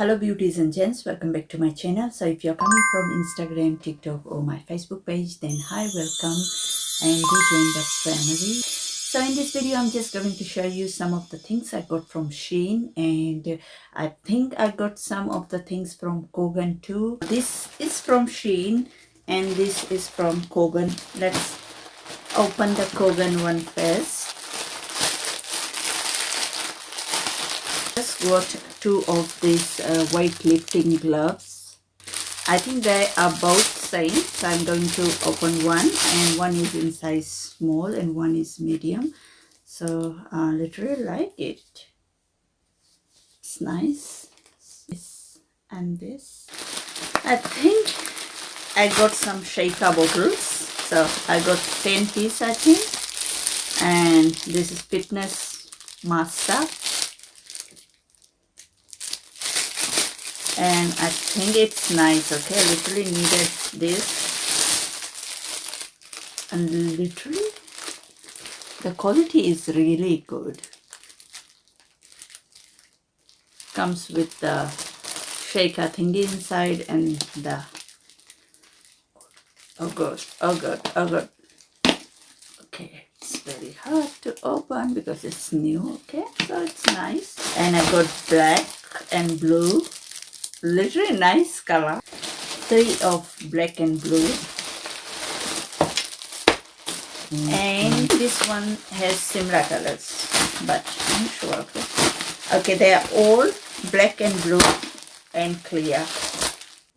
Hello beauties and gents, welcome back to my channel. So if you're coming from Instagram, TikTok or my Facebook page, then hi, welcome and do join the family. So in this video I'm just going to show you some of the things I got from SHEIN, and I think I got some of the things from Kogan too. This is from SHEIN and this is from Kogan. Let's open the Kogan one first. Just got two of these weightlifting gloves. I think they are both same, so I'm going to open one, and one is in size small and one is medium. So I literally like it. It's nice. This and this. I think I got some shaker bottles. So I got 10 pieces, I think. And this is fitness master. And I think it's nice. Okay, I literally needed this, and literally the quality is really good. Comes with the shaker thingy inside and the oh god. Okay, it's very hard to open because it's new. Okay, so it's nice. And I got black and blue. Literally nice color. 3 of black and blue. And this one has similar colors, but I'm sure. Okay, they are all black and blue and clear.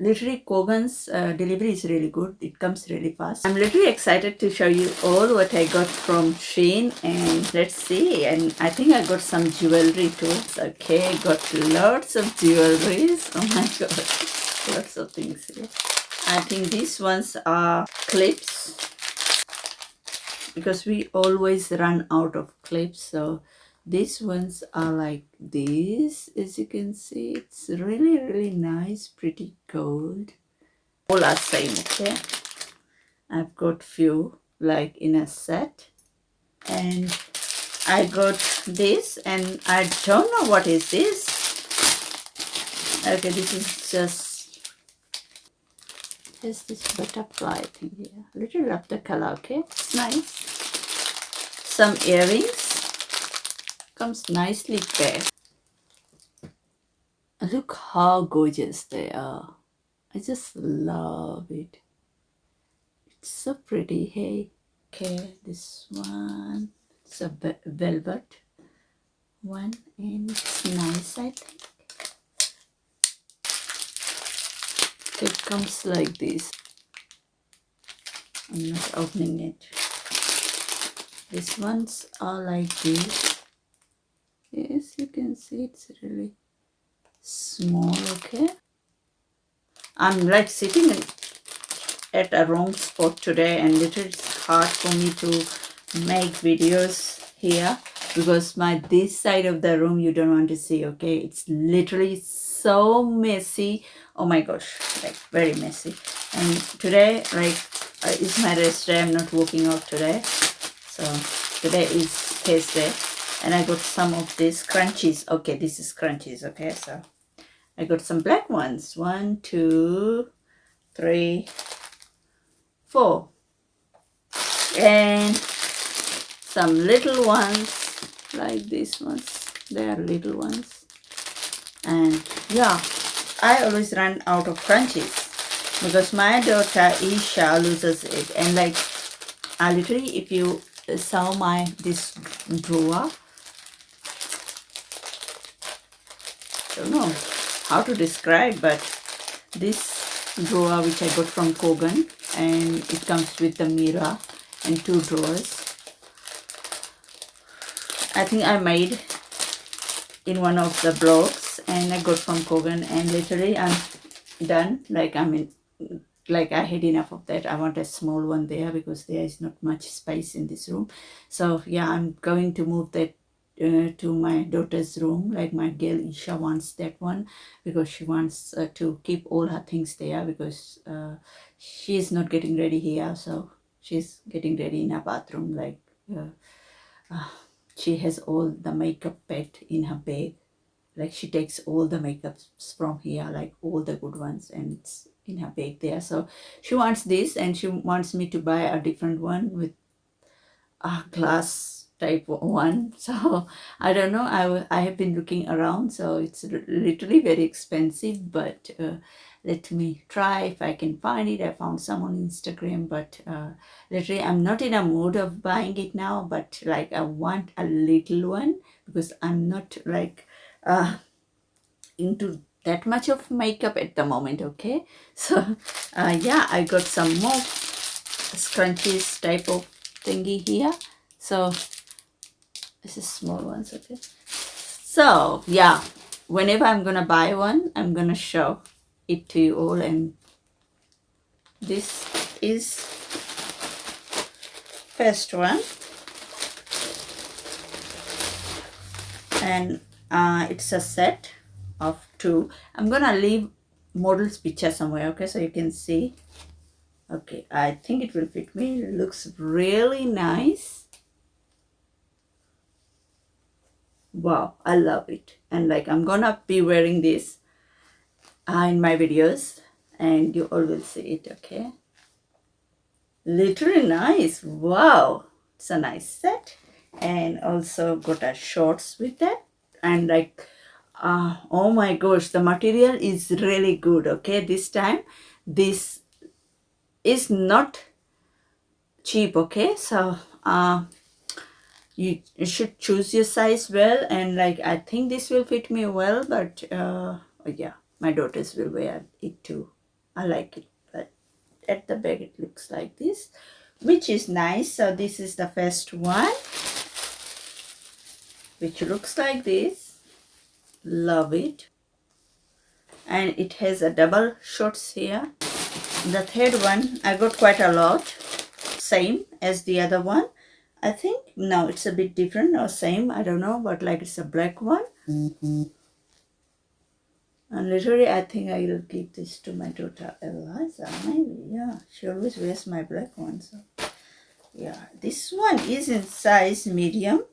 Literally Kogan's delivery is really good. It comes really fast. I'm literally excited to show you all what I got from SHEIN, and let's see. And I think I got some jewelry too. Okay, I got lots of jewelries. Oh my god, lots of things here. I think these ones are clips because we always run out of clips. So these ones are like this. As you can see, it's really nice, pretty gold. All are same. Okay, I've got few like in a set, and I got this, and I don't know what is this. Okay, this is just this butterfly thing here. I really love the color. Okay, it's nice. Some earrings. Comes nicely paired. Look how gorgeous they are. I just love it. It's so pretty. Hey, okay, this one. It's a velvet one, and it's nice, I think. It comes like this. I'm not opening it. These ones are like this. Yes, you can see it's really small. Okay, I'm like sitting at a wrong spot today, and it's hard for me to make videos here because this side of the room you don't want to see. Okay, it's literally so messy. Oh my gosh, like very messy. And today, like, is my rest day. I'm not working out today, so today is Thursday. And I got some of these crunchies. Okay, this is crunchies. Okay, so I got some black ones. 1, 2, 3, 4. And some little ones like these ones. They are little ones. And yeah, I always run out of crunchies because my daughter Isha loses it. And like, I literally, if you saw this drawer, I don't know how to describe, but this drawer which I got from Kogan, and it comes with the mirror and 2 drawers. I think I made in one of the blogs, and I got from Kogan, and literally I'm done. Like, like I had enough of that. I want a small one there because there is not much space in this room. So yeah, I'm going to move that to my daughter's room. Like, my girl Isha wants that one because she wants to keep all her things there because she's not getting ready here, so she's getting ready in her bathroom. Like, she has all the makeup pad in her bag, like she takes all the makeups from here, like all the good ones, and it's in her bag there. So she wants this, and she wants me to buy a different one with a glass type one. So I don't know, I have been looking around, so it's literally very expensive, but let me try if I can find it. I found some on Instagram, but literally I'm not in a mood of buying it now, but like I want a little one because I'm not like into that much of makeup at the moment. Okay, so yeah, I got some more scrunchies type of thingy here. So this is small ones. Okay, so yeah, whenever I'm gonna buy one, I'm gonna show it to you all. And this is first one, and it's a set of 2. I'm gonna leave model's picture somewhere, okay, so you can see. Okay, I think it will fit me. It looks really nice. Wow, I love it. And like I'm gonna be wearing this in my videos, and you all will see it. Okay, literally nice. Wow, it's a nice set. And also got a shorts with that, and like oh my gosh, the material is really good. Okay, this time this is not cheap. Okay, so you should choose your size well, and like I think this will fit me well, but yeah, my daughters will wear it too. I like it. But at the back it looks like this, which is nice. So this is the first one, which looks like this. Love it. And it has a double shorts here. The third one I got quite a lot, same as the other one. I think no, it's a bit different or same, I don't know, but like it's a black one. And literally I think I will give this to my daughter Eliza, maybe. Yeah, she always wears my black one. So yeah, this one is in size medium.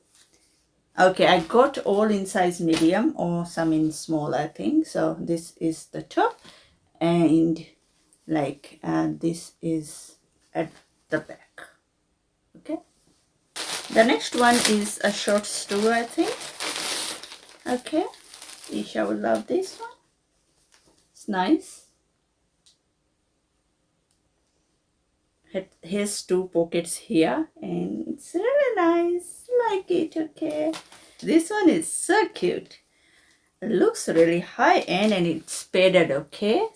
Okay, I got all in size medium or some in small, I think. So this is the top, and like this is at the back. Okay, the next one is a shorts too, I think. Okay, Isha will love this one. It's nice. It has 2 pockets here, and it's really nice. Like it. Okay, this one is so cute. It looks really high end, and it's padded. Okay,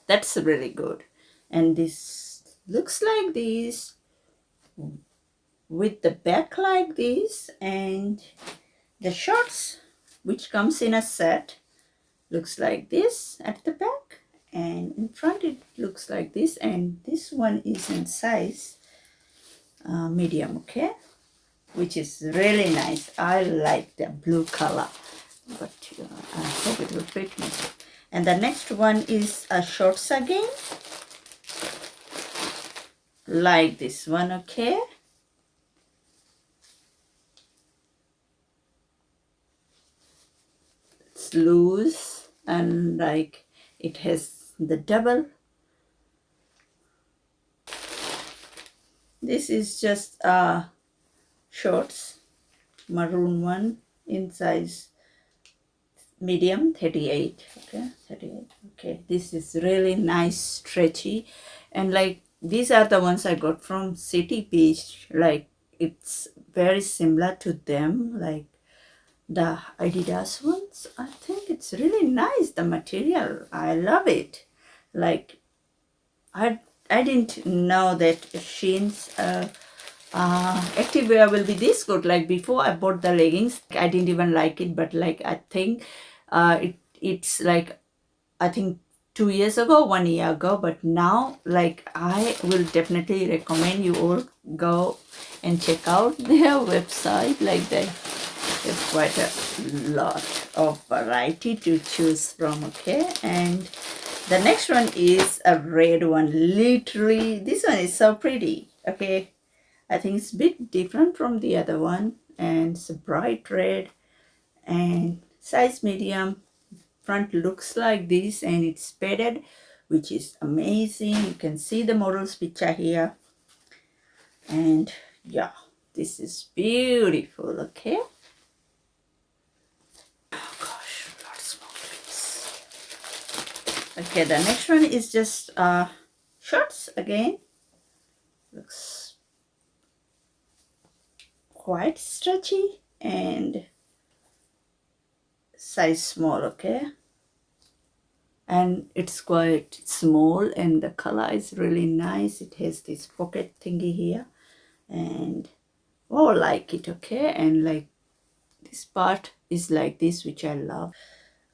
that's really good. And this looks like this with the back like this, and the shorts, which comes in a set, looks like this at the back, and in front it looks like this. And this one is in size medium. Okay, which is really nice. I like the blue color, but I hope it will fit me. And the next one is a shorts again, like this one. Okay, it's loose, and like it has the double. This is just shorts, maroon one, in size medium, 38. Okay, 38. Okay, this is really nice, stretchy, and like these are the ones I got from City Beach. Like it's very similar to them, like the Adidas ones. I think it's really nice, the material. I love it. Like I didn't know that SHEIN's activewear will be this good. Like before I bought the leggings, I didn't even like it, but like I think it's like, I think 2 years ago, 1 year ago, but now like I will definitely recommend you all go and check out their website. Like they have quite a lot of variety to choose from. Okay, and the next one is a red one. Literally, this one is so pretty. Okay, I think it's a bit different from the other one, and it's a bright red, and size medium. Front looks like this and it's padded, which is amazing. You can see the model's picture here. And yeah, this is beautiful, okay? Oh gosh, lots more clips. Okay, the next one is just shorts again. Looks quite stretchy and size small, okay? And it's quite small and the color is really nice. It has this pocket thingy here and oh, I like it, okay? And like this part is like this, which I love.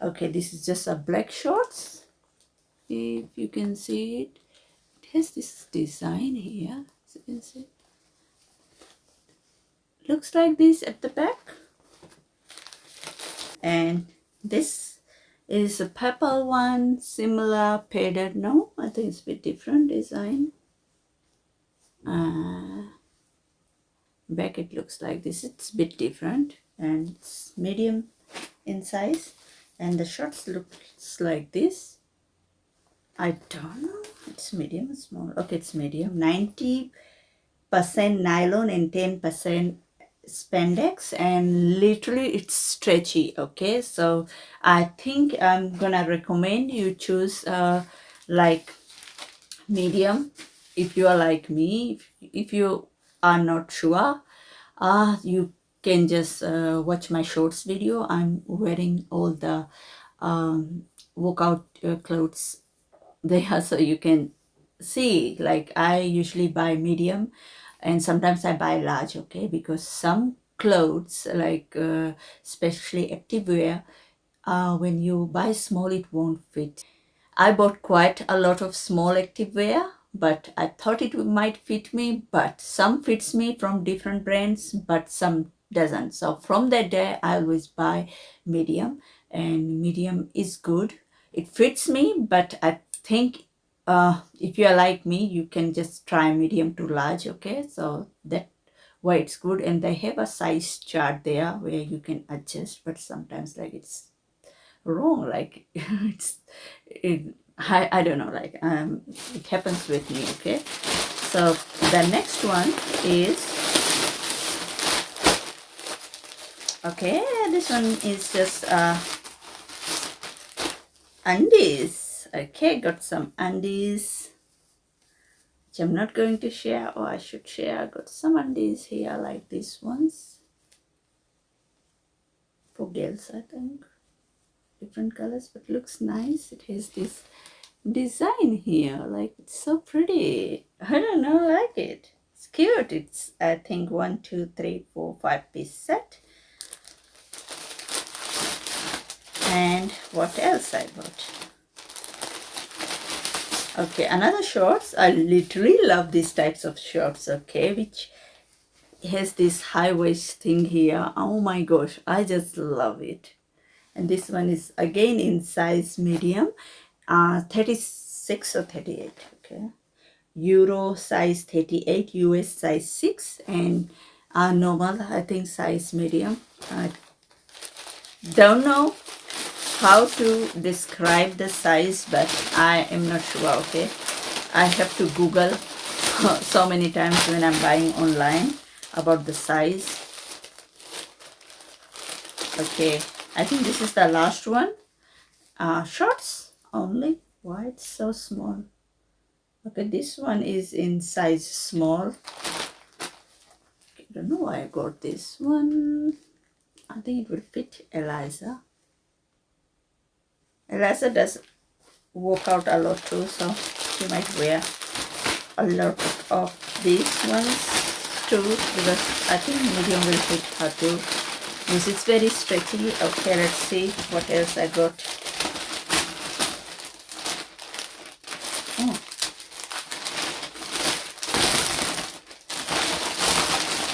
Okay, this is just a black shorts. If you can see it, it has this design here, as you can see. Looks like this at the back. And this is a purple one, similar padded. No, I think it's a bit different design. Back it looks like this. It's a bit different and it's medium in size. And the shorts looks like this. I don't know. It's medium or small. Okay, it's medium. 90% nylon and 10% spandex, and literally it's stretchy, okay? So I think I'm gonna recommend you choose like medium if you are like me. If you are not sure, you can just watch my shorts video. I'm wearing all the workout clothes there, so you can see. Like I usually buy medium and sometimes I buy large, okay? Because some clothes, like especially activewear, when you buy small it won't fit. I bought quite a lot of small activewear, but I thought it might fit me, but some fits me from different brands, but some doesn't. So from that day, I always buy medium, and medium is good. It fits me, but I think if you are like me, you can just try medium to large, okay? So that why it's good. And they have a size chart there where you can adjust, but sometimes like it's wrong, like I don't know, like it happens with me, okay? So the next one is, okay, this one is just undies. Okay, got some undies which I'm not going to share, or I should share. I got some undies here like these ones for girls, I think, different colors, but looks nice. It has this design here, like it's so pretty. I don't know, I like it. It's cute. It's, I think, 1 2 3 4 5 piece set. And what else I got? Okay, another shorts. I literally love these types of shorts, okay, which has this high waist thing here. Oh my gosh, I just love it. And this one is again in size medium, 36 or 38, okay? Euro size 38, US size 6, and normal, I think, size medium. I don't know how to describe the size, but I am not sure, okay? I have to Google so many times when I'm buying online about the size. Okay, I think this is the last one. Shorts only. Why it's so small? Okay, this one is in size small. I don't know why I got this one. I think it will fit Eliza. Eliza does work out a lot too, so she might wear a lot of these ones too, because I think medium will fit her too. This is very stretchy. Okay, let's see what else I got. Oh.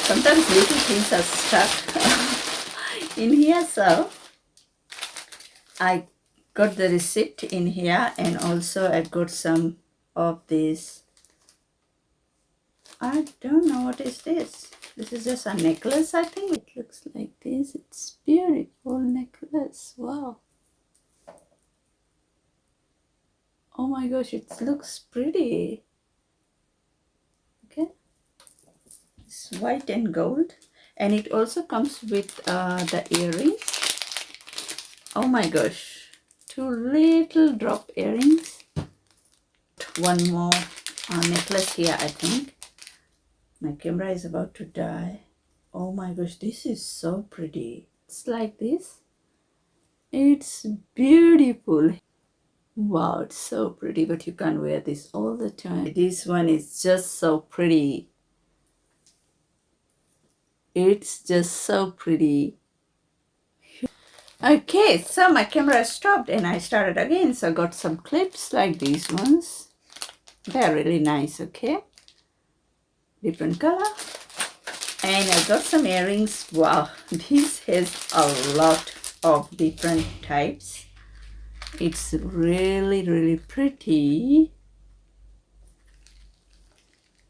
Sometimes little things are stuck in here, so I got the receipt in here, and also I got some of these. I don't know what is this. This is just a necklace, I think. It looks like this. It's beautiful necklace. Wow. Oh my gosh, it looks pretty. Okay. It's white and gold. And it also comes with the earrings. Oh my gosh. 2 little drop earrings. One more necklace here, I think. My camera is about to die. Oh my gosh, this is so pretty. It's like this. It's beautiful. Wow, it's so pretty, but you can't wear this all the time. This one is just so pretty. It's just so pretty. Okay, so my camera stopped and I started again. So I got some clips like these ones. They're really nice, okay? Different color. And I got some earrings. Wow, this has a lot of different types. It's really, really pretty.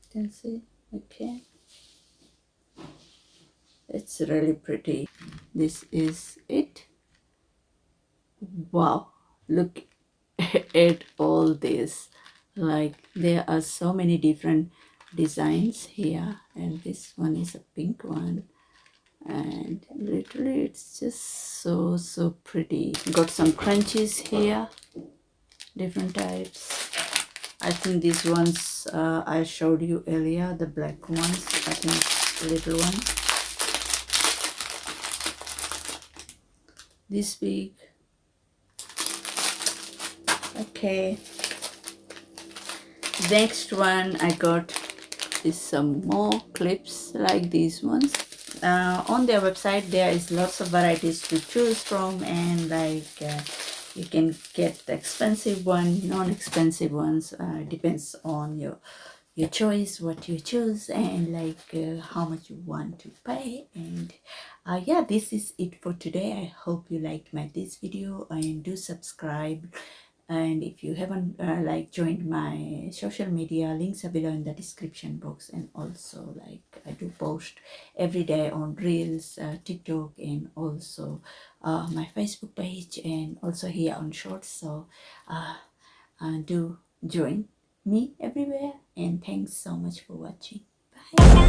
You can see, okay. It's really pretty. This is it. Wow, look at all this. Like, there are so many different designs here, and this one is a pink one, and literally it's just so pretty. Got some crunchies here, different types. I think these ones I showed you earlier, the black ones. I think little one, this big. Okay, next one I got is some more clips like these ones. On their website there is lots of varieties to choose from, and like you can get the expensive one, non-expensive ones. Depends on your choice, what you choose, and like how much you want to pay. And yeah, this is it for today. I hope you liked this video, and do subscribe. And if you haven't like joined my social media, links are below in the description box. And also, like, I do post every day on Reels, TikTok, and also my Facebook page, and also here on Shorts. So do join me everywhere, and thanks so much for watching. Bye.